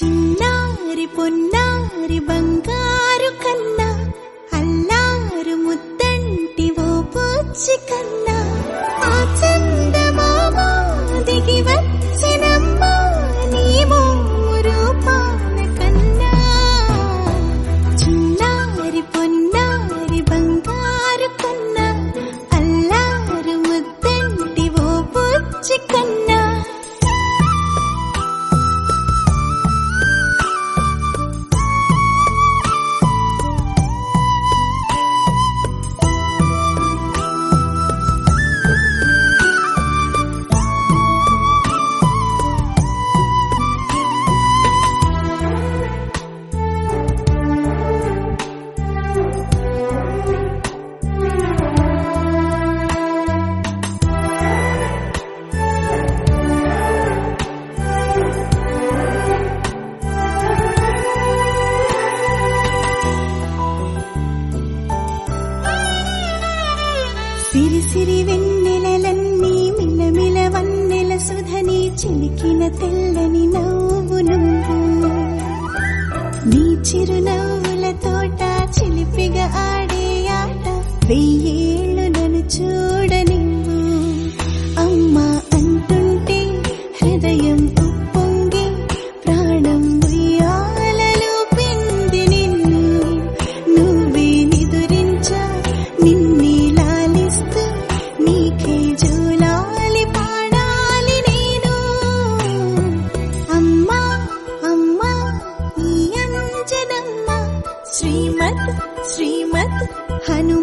చిన్నారి పొన్నారి బంగారు కన్నా అల్లారు ముద్దంటి ఓ బుజ్జి కన్నా ఆ చందమామ దిగి వచ్చినమ్మా నీ మోము రూపాన కన్నా చిన్నారి పొన్నారి బంగారు కన్నా అల్లారు ముద్దంటి ఓ బుజ్జి కన్నా సిరి సిరి వెన్నెలలన్నీ మిలమిల వన్నెల సుధని చిలికిన తెల్లని నవ్వు నువ్వు నీ చిరునవ్వుల తోట చిలిపిగా ఆడే ఆట వెయ్యేళ్ళు నన్ను చూడనివ్వు అమ్మా అంటుంటే హృదయం ఉప్పొంగి ప్రాణం ఉయ్యాలలో పిండి నిన్ను నువ్వే నిదురించా నిన్నే నీకే జోలాలి పాడాలి నేను అమ్మా అమ్మా ఈ అంజనమ్మ శ్రీమత్ శ్రీమత్ హను